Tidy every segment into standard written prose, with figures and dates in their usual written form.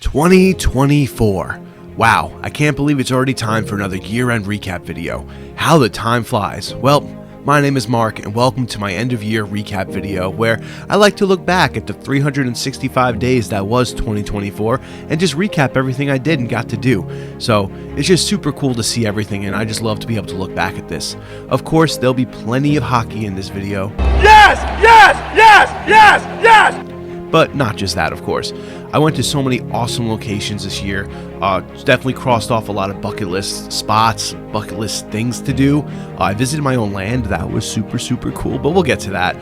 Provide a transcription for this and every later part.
2024. Wow, I can't believe it's already time for another year-end recap video. How the time flies. Well, my name is Mark and welcome to my end-of-year recap video where I like to look back at the 365 days that was 2024 and just recap everything I did and got to do. So it's just super cool to see everything and I just love to be able to look back at this. Of course, there'll be plenty of hockey in this video. Yes! Yes! Yes! Yes! Yes! But not just that, of course. I went to so many awesome locations this year. Definitely crossed off a lot of bucket list spots, bucket list things to do. I visited my own land. That was super cool, but we'll get to that.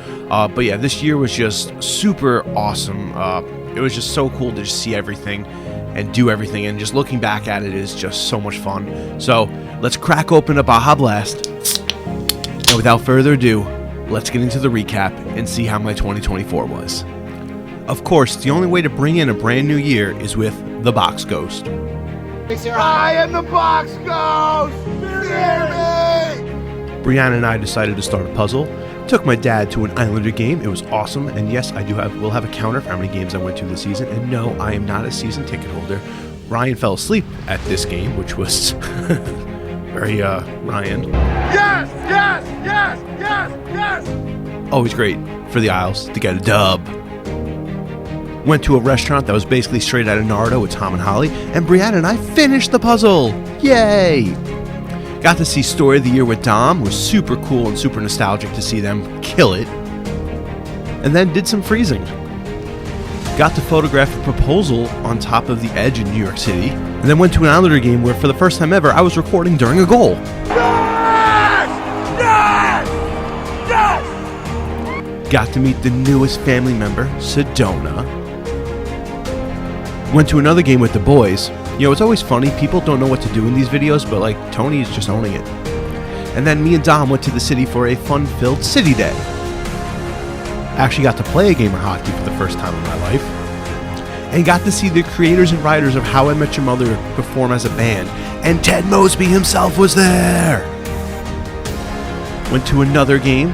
But yeah, this year was just super awesome. It was just so cool to just see everything and do everything, and just looking back at it is just so much fun. So let's crack open a Baja Blast. And without further ado, let's get into the recap and see how my 2024 was. Of course, the only way to bring in a brand new year is with the Box Ghost. I am the Box Ghost! Hear me! Brianna and I decided to start a puzzle. Took my dad to an Islander game. It was awesome, and yes, will have a counter for how many games I went to this season. And no, I am not a season ticket holder. Ryan fell asleep at this game, which was very Ryan. Yes! Yes! Yes! Yes! Yes! Always great for the Isles to get a dub. Went to a restaurant that was basically straight out of Naruto with Tom and Holly, and Brianna and I finished the puzzle! Yay! Got to see Story of the Year with Dom. It was super cool and super nostalgic to see them kill it. And then did some freezing. Got to photograph a proposal on top of the edge in New York City, and then went to an Islander game where for the first time ever I was recording during a goal. Yes! Yes! Yes! Got to meet the newest family member, Sedona. Went to another game with the boys. You know, it's always funny, people don't know what to do in these videos, but like, Tony is just owning it. And then me and Dom went to the city for a fun-filled city day. Actually got to play a game of hockey for the first time in my life. And got to see the creators and writers of How I Met Your Mother perform as a band. And Ted Mosby himself was there! Went to another game.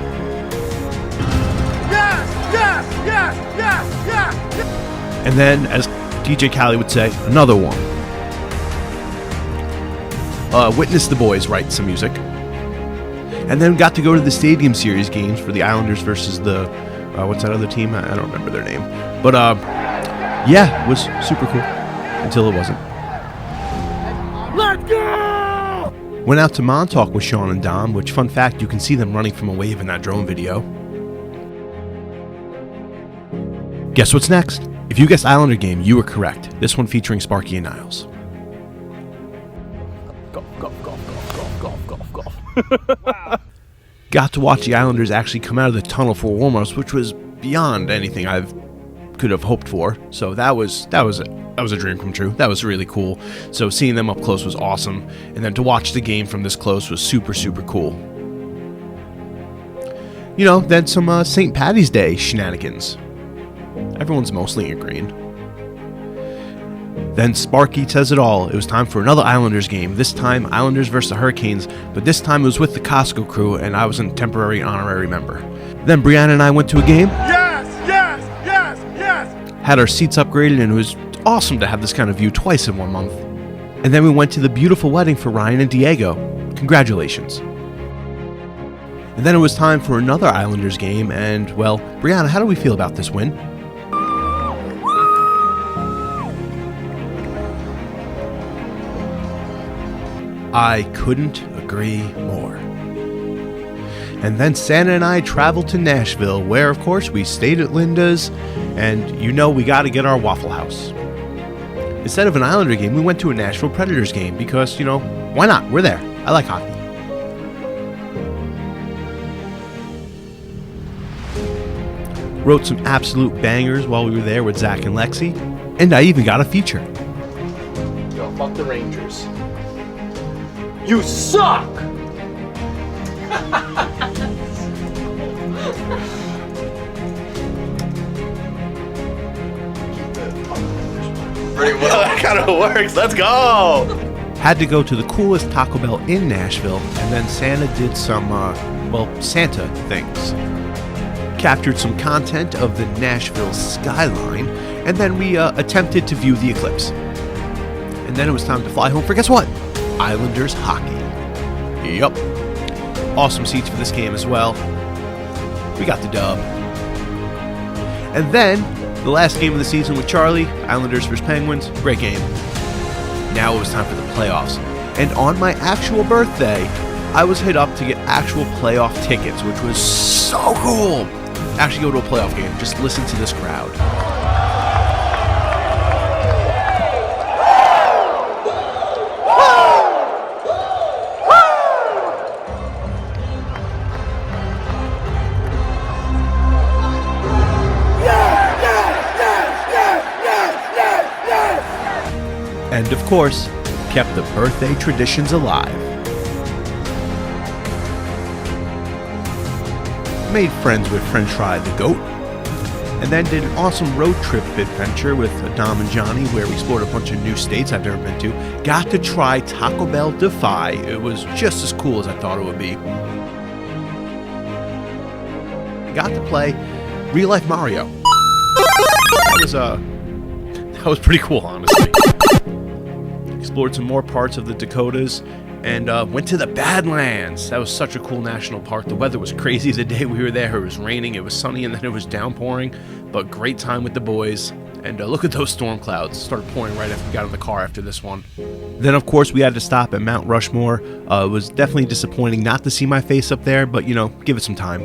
Yes! Yes! Yes! Yes! Yes! And then, as DJ Khaled would say, another one. Witnessed the boys write some music. And then got to go to the Stadium Series games for the Islanders versus the, what's that other team? I don't remember their name. But, yeah, it was super cool. Until it wasn't. Let's go! Went out to Montauk with Sean and Dom, which, fun fact, you can see them running from a wave in that drone video. Guess what's next? If you guessed Islander game, you were correct. This one featuring Sparky and Niles. Golf. Wow. Got to watch the Islanders actually come out of the tunnel for warm-ups, which was beyond anything I could have hoped for. So that was a dream come true. That was really cool. So seeing them up close was awesome, and then to watch the game from this close was super cool. You know, then some St. Paddy's Day shenanigans. Everyone's mostly in green. Then Sparky says it all. It was time for another Islanders game. This time, Islanders versus the Hurricanes, but this time it was with the Costco crew, and I was a temporary honorary member. Then Brianna and I went to a game. Yes! Yes! Yes! Yes! Had our seats upgraded, and it was awesome to have this kind of view twice in 1 month. And then we went to the beautiful wedding for Ryan and Diego. Congratulations. And then it was time for another Islanders game, and, well, Brianna, how do we feel about this win? I couldn't agree more. And then Santa and I traveled to Nashville, where, of course, we stayed at Linda's, and you know we gotta get our Waffle House. Instead of an Islander game, we went to a Nashville Predators game because, you know, why not? We're there. I like hockey. Wrote some absolute bangers while we were there with Zach and Lexi, and I even got a feature. Yo, fuck the Rangers. You suck! Pretty well, that kind of works. Let's go! Had to go to the coolest Taco Bell in Nashville, and then Santa did some, Santa things. Captured some content of the Nashville skyline, and then we attempted to view the eclipse. And then it was time to fly home for, guess what? Islanders hockey. Yup. Awesome seats for this game as well. We got the dub. And then, the last game of the season with Charlie, Islanders vs. Penguins, great game. Now it was time for the playoffs. And on my actual birthday, I was hit up to get actual playoff tickets, which was so cool. Actually go to a playoff game, just listen to this crowd. And of course, kept the birthday traditions alive. Made friends with French Fry the Goat, and then did an awesome road trip adventure with Dom and Johnny where we explored a bunch of new states I've never been to. Got to try Taco Bell Defy. It was just as cool as I thought it would be. Got to play Real Life Mario. That was pretty cool, honestly. Explored some more parts of the Dakotas, and went to the Badlands. That was such a cool national park. The weather was crazy the day we were there. It was raining, it was sunny, and then it was downpouring, but great time with the boys. And look at those storm clouds. Started pouring right after we got in the car after this one. Then, of course, we had to stop at Mount Rushmore. It was definitely disappointing not to see my face up there, but, you know, give it some time.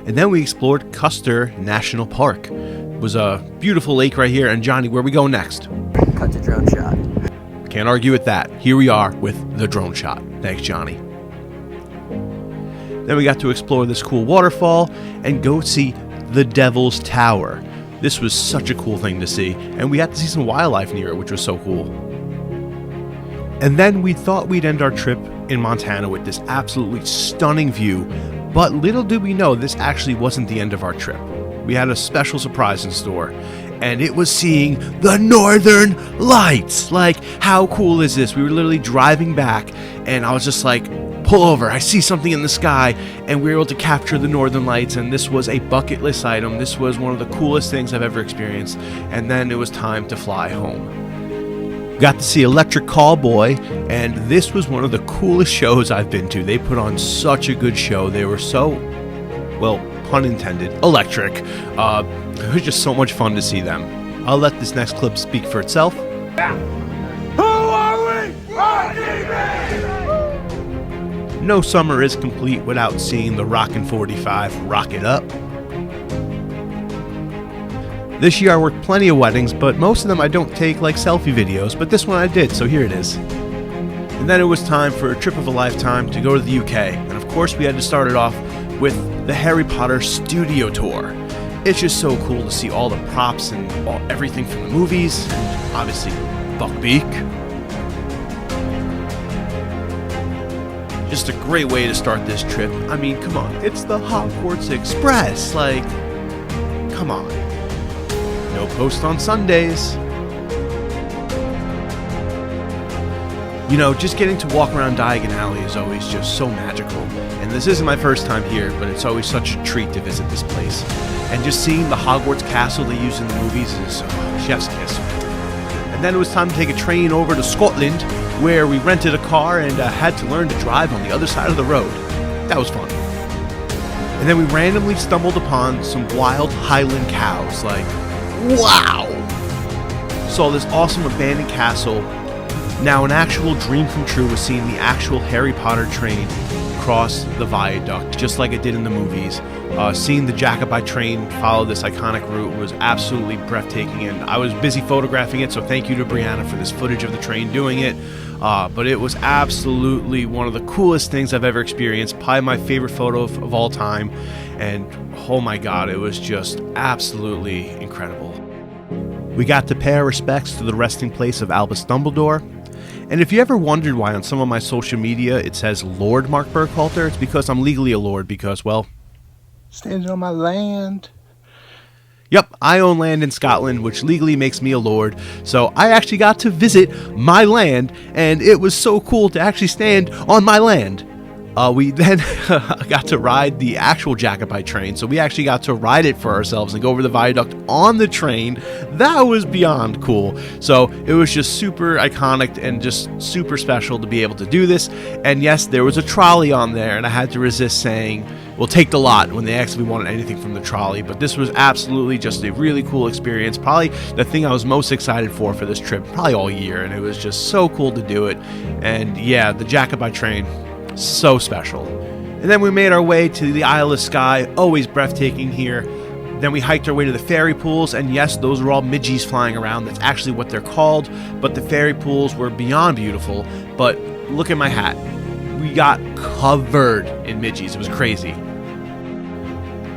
And then we explored Custer National Park. It was a beautiful lake right here. And Johnny, where we go next? Cut to drone shot. Can't argue with that. Here we are with the drone shot. Thanks, Johnny. Then we got to explore this cool waterfall and go see the Devil's Tower. This was such a cool thing to see, and we got to see some wildlife near it, which was so cool. And then we thought we'd end our trip in Montana with this absolutely stunning view, but little did we know this actually wasn't the end of our trip. We had a special surprise in store, and it was seeing the Northern Lights. Like, how cool is this? We were literally driving back, and I was just like, pull over, I see something in the sky, and we were able to capture the Northern Lights, and this was a bucket list item. This was one of the coolest things I've ever experienced, and then it was time to fly home. Got to see Electric Callboy, and this was one of the coolest shows I've been to. They put on such a good show. They were so, well, pun intended, electric. It was just so much fun to see them. I'll let this next clip speak for itself. Who are we? No summer is complete without seeing the Rockin' 45 rock it up. This year I worked plenty of weddings, but most of them I don't take like selfie videos, but this one I did, so here it is. And then it was time for a trip of a lifetime to go to the UK, and of course we had to start it off with the Harry Potter studio tour. It's just so cool to see all the props and everything from the movies, and obviously Buckbeak. Just a great way to start this trip. I mean, come on, it's the Hogwarts Express. Like, come on. No post on Sundays. You know, just getting to walk around Diagon Alley is always just so magical. And this isn't my first time here, but it's always such a treat to visit this place. And just seeing the Hogwarts castle they use in the movies is chef's kiss. And then it was time to take a train over to Scotland, where we rented a car and had to learn to drive on the other side of the road. That was fun. And then we randomly stumbled upon some wild Highland cows. Like, wow! Saw this awesome abandoned castle. Now, an actual dream come true was seeing the actual Harry Potter train cross the viaduct, just like it did in the movies. Seeing the Jacobite train follow this iconic route was absolutely breathtaking, and I was busy photographing it, so thank you to Brianna for this footage of the train doing it. But it was absolutely one of the coolest things I've ever experienced, probably my favorite photo of all time, and oh my god, it was just absolutely incredible. We got to pay our respects to the resting place of Albus Dumbledore. And if you ever wondered why on some of my social media it says Lord Mark Burkhalter, it's because I'm legally a lord because, well, standing on my land. Yep, I own land in Scotland, which legally makes me a lord, so I actually got to visit my land, and it was so cool to actually stand on my land. We then got to ride the actual Jacobite train, so we actually got to ride it for ourselves and go over the viaduct on the train. That was beyond cool. So it was just super iconic and just super special to be able to do this. And yes, there was a trolley on there, and I had to resist saying, we'll take the lot, when they asked if we wanted anything from the trolley. But this was absolutely just a really cool experience. Probably the thing I was most excited for this trip, probably all year. And it was just so cool to do it. And yeah, the Jacobite train, so special. And then we made our way to the Isle of Skye, always breathtaking here. Then we hiked our way to the fairy pools, and yes, those were all midgies flying around. That's actually what they're called, but the fairy pools were beyond beautiful. But look at my hat. We got covered in midgies. It was crazy.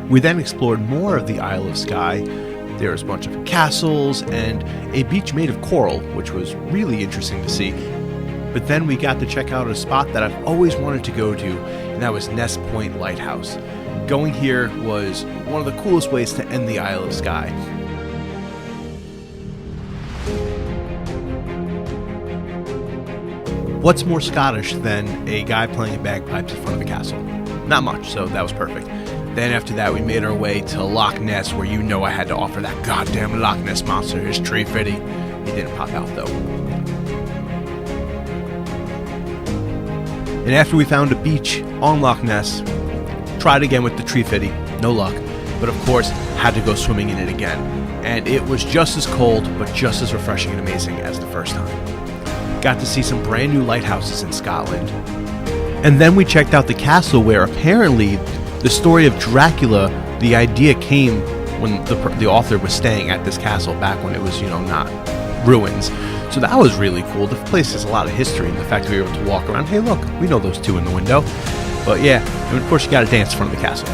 We then explored more of the Isle of Skye. There was a bunch of castles and a beach made of coral, which was really interesting to see. But then we got to check out a spot that I've always wanted to go to, and that was Ness Point Lighthouse. Going here was one of the coolest ways to end the Isle of Skye. What's more Scottish than a guy playing bagpipes in front of a castle? Not much, so that was perfect. Then after that, we made our way to Loch Ness, where you know I had to offer that goddamn Loch Ness monster his tree fitty. He didn't pop out though. And after we found a beach on Loch Ness, tried again with the tree fitty, no luck, but of course had to go swimming in it again. And it was just as cold, but just as refreshing and amazing as the first time. Got to see some brand new lighthouses in Scotland. And then we checked out the castle where apparently the story of Dracula, the idea came when the author was staying at this castle back when it was, not ruins. So that was really cool. The place has a lot of history, and the fact that we were able to walk around, hey look, we know those two in the window. But yeah, and of course you gotta dance in front of the castle.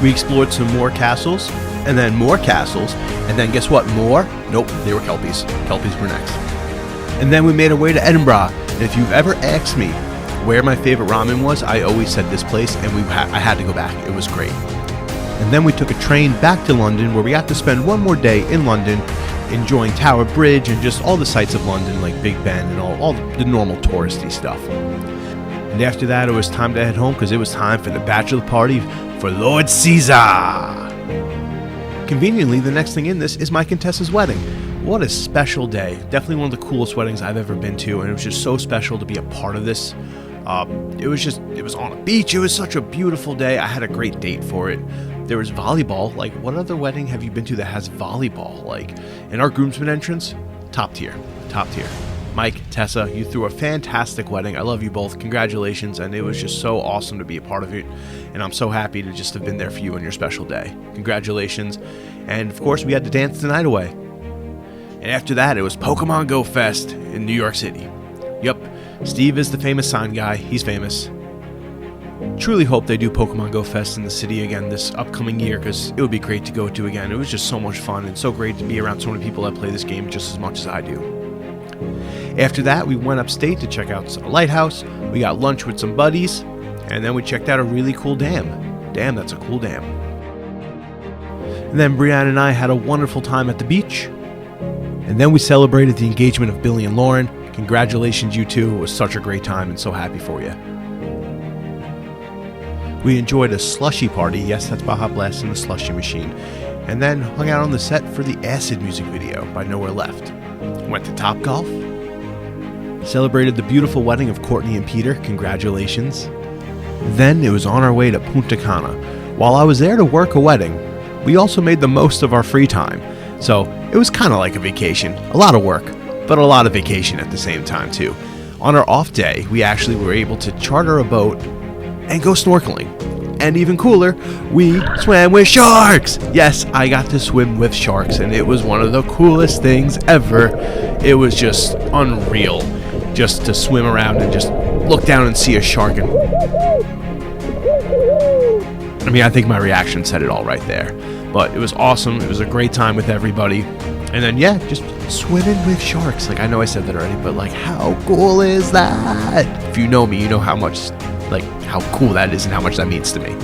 We explored some more castles, and then more castles, and then guess what, more? Nope, they were Kelpies. Kelpies were next. And then we made our way to Edinburgh, and if you've ever asked me where my favorite ramen was, I always said this place, and I had to go back. It was great. And then we took a train back to London, where we got to spend one more day in London, enjoying Tower Bridge and just all the sights of London, like Big Ben and all the normal touristy stuff. And after that, it was time to head home, because it was time for the bachelor party for Lord Caesar. Conveniently, the next thing in this is my Contessa's wedding. What a special day. Definitely one of the coolest weddings I've ever been to, and it was just so special to be a part of this. It was on a beach. It was such a beautiful day. I had a great date for it. There was volleyball. Like, what other wedding have you been to that has volleyball? Like, in our groomsmen entrance, top tier. Mike, Tessa, you threw a fantastic wedding. I love you both. Congratulations. And it was just so awesome to be a part of it. And I'm so happy to just have been there for you on your special day. Congratulations. And of course, we had to dance the night away. And after that, it was Pokemon Go Fest in New York City. Yep, Steve is the famous sign guy. He's famous. Truly hope they do Pokemon Go Fest in the city again this upcoming year, because it would be great to go to again. It was just so much fun and so great to be around so many people that play this game just as much as I do. After that, we went upstate to check out a lighthouse. We got lunch with some buddies, and then we checked out a really cool dam. Damn, that's a cool dam. And then Brianna and I had a wonderful time at the beach. And then we celebrated the engagement of Billy and Lauren. Congratulations, you two. It was such a great time and so happy for you. We enjoyed a slushy party. Yes, that's Baja Blast in the slushy machine. And then hung out on the set for the Acid music video by Nowhere Left. Went to Topgolf. Celebrated the beautiful wedding of Courtney and Peter. Congratulations. Then it was on our way to Punta Cana. While I was there to work a wedding, we also made the most of our free time. So it was kind of like a vacation. A lot of work, but a lot of vacation at the same time too. On our off day, we actually were able to charter a boat and go snorkeling. And even cooler, we swam with sharks! Yes, I got to swim with sharks, and it was one of the coolest things ever. It was just unreal, just to swim around and just look down and see a shark. And I think my reaction said it all right there. But it was awesome. It was a great time with everybody. And then, yeah, just swimming with sharks. Like, I know I said that already, but, like, how cool is that? If you know me, you know how much, like, how cool that is and how much that means to me.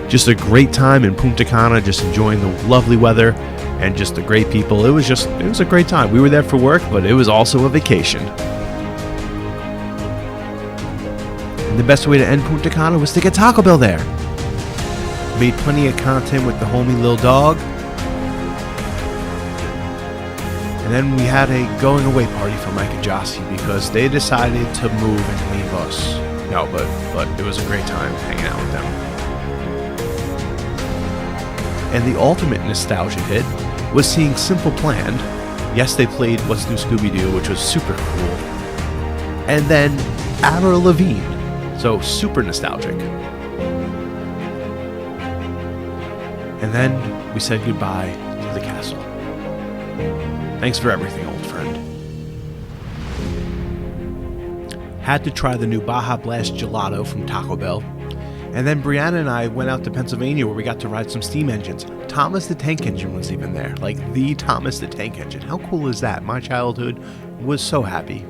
Just a great time in Punta Cana, just enjoying the lovely weather and just the great people. It was a great time. We were there for work, but it was also a vacation. And the best way to end Punta Cana was to get Taco Bell there. Made plenty of content with the homie Lil Dog. And then we had a going away party for Mike and Jossie because they decided to move and leave us. No, but it was a great time hanging out with them. And the ultimate nostalgia hit was seeing Simple Plan. Yes, they played What's New Scooby-Doo, which was super cool. And then Avril Lavigne. So super nostalgic. And then we said goodbye to the castle. Thanks for everything, old friend. Had to try the new Baja Blast Gelato from Taco Bell. And then Brianna and I went out to Pennsylvania where we got to ride some steam engines. Thomas the Tank Engine was even there. Like the Thomas the Tank Engine. How cool is that? My childhood was so happy.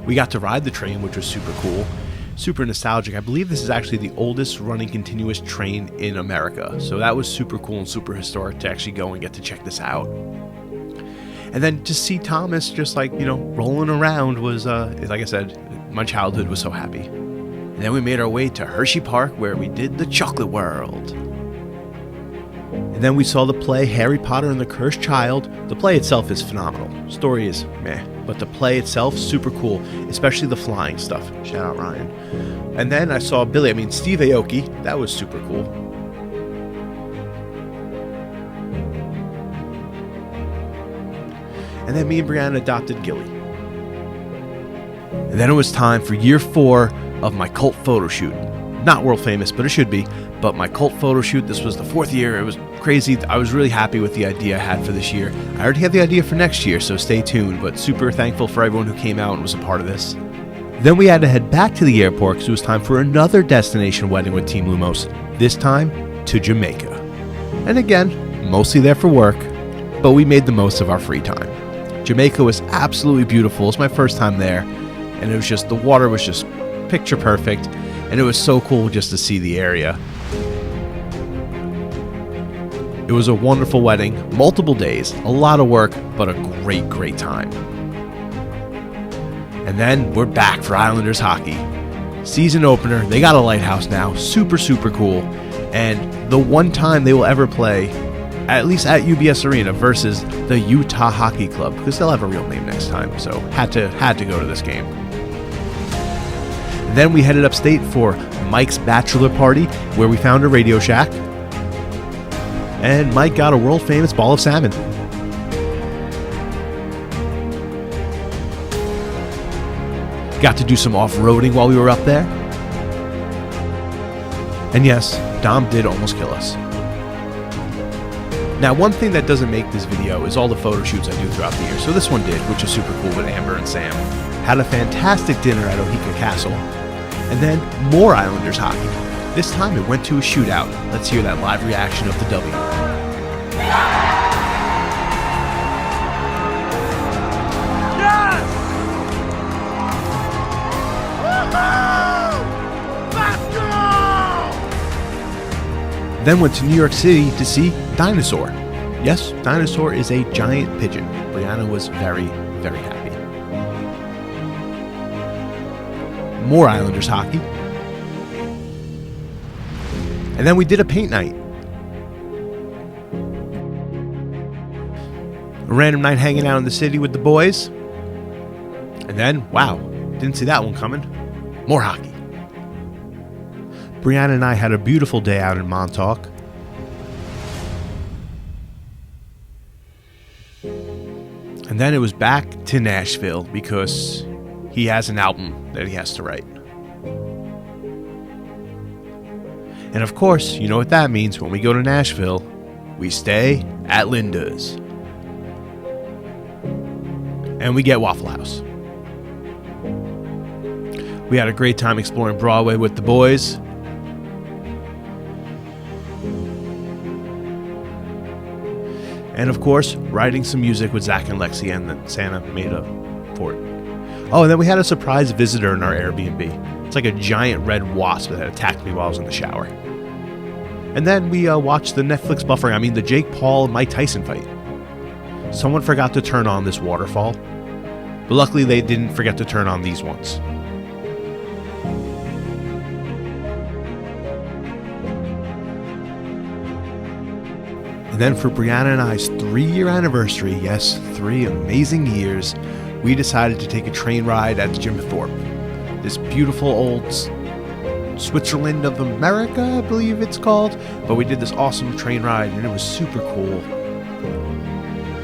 We got to ride the train, which was super cool. Super nostalgic. I believe this is actually the oldest running continuous train in America. So that was super cool and super historic to actually go and get to check this out. And then to see Thomas just rolling around was, like I said, my childhood was so happy. And then we made our way to Hershey Park where we did the Chocolate World. And then we saw the play Harry Potter and the Cursed Child. The play itself is phenomenal. Story is meh, but the play itself, super cool, especially the flying stuff. Shout out Ryan. And then I saw Steve Aoki. That was super cool. And then me and Brianna adopted Gilly. And then it was time for year 4 of my cult photo shoot. Not world famous, but it should be. But my cult photo shoot, this was the 4th year. It was crazy. I was really happy with the idea I had for this year. I already have the idea for next year, so stay tuned. But super thankful for everyone who came out and was a part of this. Then we had to head back to the airport because it was time for another destination wedding with Team Lumos. This time to Jamaica. And again, mostly there for work, but we made the most of our free time. Jamaica was absolutely beautiful. It was my first time there, and it was just, the water was just picture perfect, and it was so cool just to see the area. It was a wonderful wedding, multiple days, a lot of work, but a great time. And then we're back for Islanders hockey. Season opener, they got a lighthouse now, super cool, and the one time they will ever play, at least at UBS Arena, versus the Utah Hockey Club, because they'll have a real name next time, so had to go to this game. Then we headed upstate for Mike's bachelor party, where we found a Radio Shack, and Mike got a world famous ball of salmon. Got to do some off-roading while we were up there. And yes, Dom did almost kill us. Now, one thing that doesn't make this video is all the photo shoots I do throughout the year, so this one did, which is super cool with Amber and Sam. Had a fantastic dinner at Ohika Castle, and then more Islanders hockey. This time it went to a shootout. Let's hear that live reaction of the W. Yes! Woohoo! Let's go! Then went to New York City to see Dinosaur. Yes, Dinosaur is a giant pigeon. Brianna was very happy. More Islanders hockey. And then we did a paint night. A random night hanging out in the city with the boys. And then, wow, didn't see that one coming. More hockey. Brianna and I had a beautiful day out in Montauk. And then it was back to Nashville because he has an album that he has to write. And of course, you know what that means. When we go to Nashville, we stay at Linda's. And we get Waffle House. We had a great time exploring Broadway with the boys. And of course, writing some music with Zach and Lexi, and that Santa made up for it. Oh, and then we had a surprise visitor in our Airbnb. It's like a giant red wasp that had attacked me while I was in the shower. And then we watched the Netflix buffering, the Jake Paul and Mike Tyson fight. Someone forgot to turn on this waterfall, but luckily they didn't forget to turn on these ones. And then for Brianna and I's 3-year anniversary, yes, 3 amazing years, we decided to take a train ride at Jim Thorpe. This beautiful old Switzerland of America, I believe it's called. But we did this awesome train ride and it was super cool.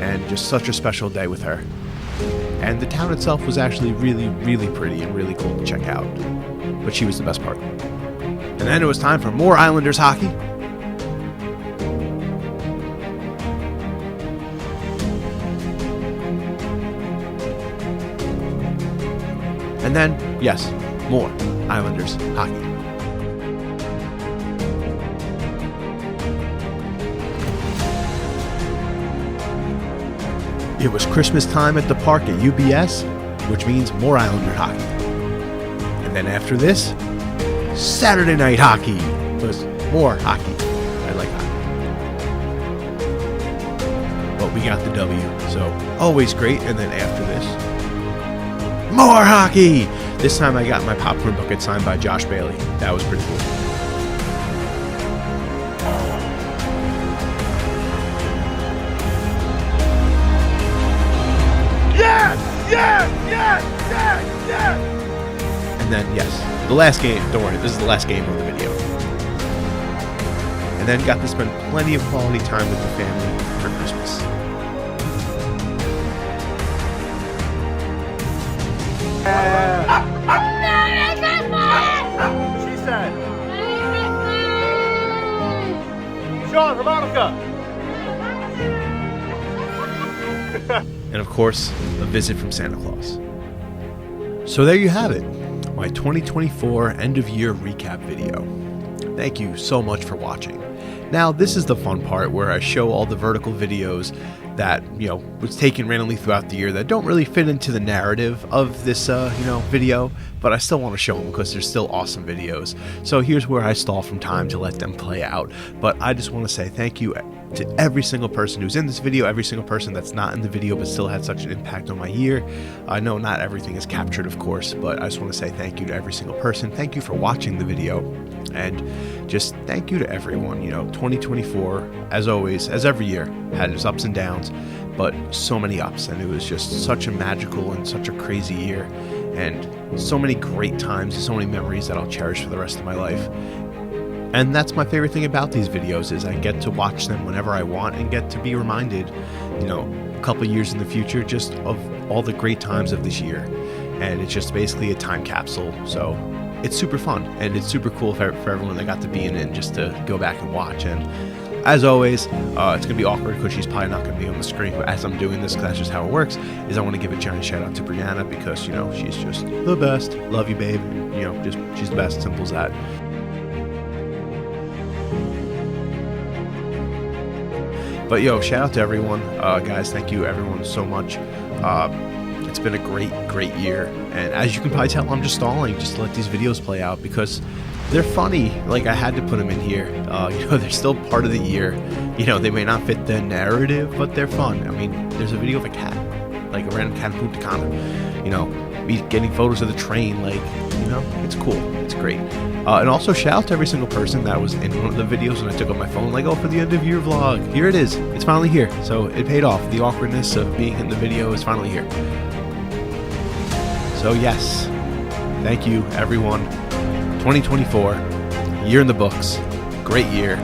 And just such a special day with her. And the town itself was actually really, really pretty and really cool to check out. But she was the best part. And then it was time for more Islanders hockey. And then, yes, more Islanders hockey. It was Christmas time at the park at UBS, which means more Islander hockey. And then after this, Saturday night hockey was more hockey. I like hockey. But we got the W, so always great. And then after this, more hockey! This time I got my popcorn bucket signed by Josh Bailey. That was pretty cool. Yes! Yes! Yes! Yes! Yes! And then, yes, the last game. Don't worry, this is the last game of the video. And then got to spend plenty of quality time with the family for Christmas. She said. Sean, harmonica. And of course, a visit from Santa Claus. So there you have it, my 2024 end of year recap video. Thank you so much for watching. Now, this is the fun part where I show all the vertical videos that, was taken randomly throughout the year that don't really fit into the narrative of this, video, but I still want to show them because they're still awesome videos. So here's where I stall from time to let them play out. But I just want to say thank you to every single person who's in this video, every single person that's not in the video but still had such an impact on my year. I know not everything is captured, of course, but I just want to say thank you to every single person. Thank you for watching the video, and just thank you to everyone. 2024, as always, as every year, had its ups and downs, but so many ups, and it was just such a magical and such a crazy year, and so many great times and so many memories that I'll cherish for the rest of my life. And that's my favorite thing about these videos, is I get to watch them whenever I want and get to be reminded, a couple years in the future, just of all the great times of this year. And it's just basically a time capsule. So it's super fun, and it's super cool for everyone that got to be in it and just to go back and watch. And as always, it's going to be awkward because she's probably not going to be on the screen as I'm doing this, because that's just how it works. Is I want to give a giant shout out to Brianna because, she's just the best. Love you, babe. And, just she's the best. Simple as that. But shout out to everyone. Guys, thank you everyone so much. It's been a great year. And as you can probably tell, I'm just stalling just to let these videos play out because they're funny. Like, I had to put them in here. They're still part of the year. They may not fit the narrative, but they're fun. I mean, there's a video of a cat, like a random cat in Punta Cana. Me getting photos of the train, it's cool. It's great. And also shout out to every single person that was in one of the videos, and I took up my phone for the end of year vlog. Here it is. It's finally here. So it paid off. The awkwardness of being in the video is finally here. So yes, thank you everyone. 2024, year in the books, great year.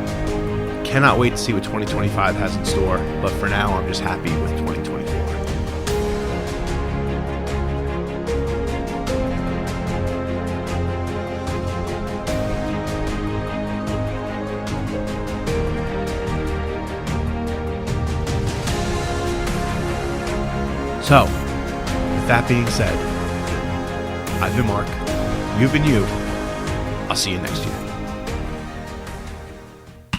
Cannot wait to see what 2025 has in store, but for now I'm just happy with 2024. So, with that being said, I've been Mark, you've been you. I'll see you next year.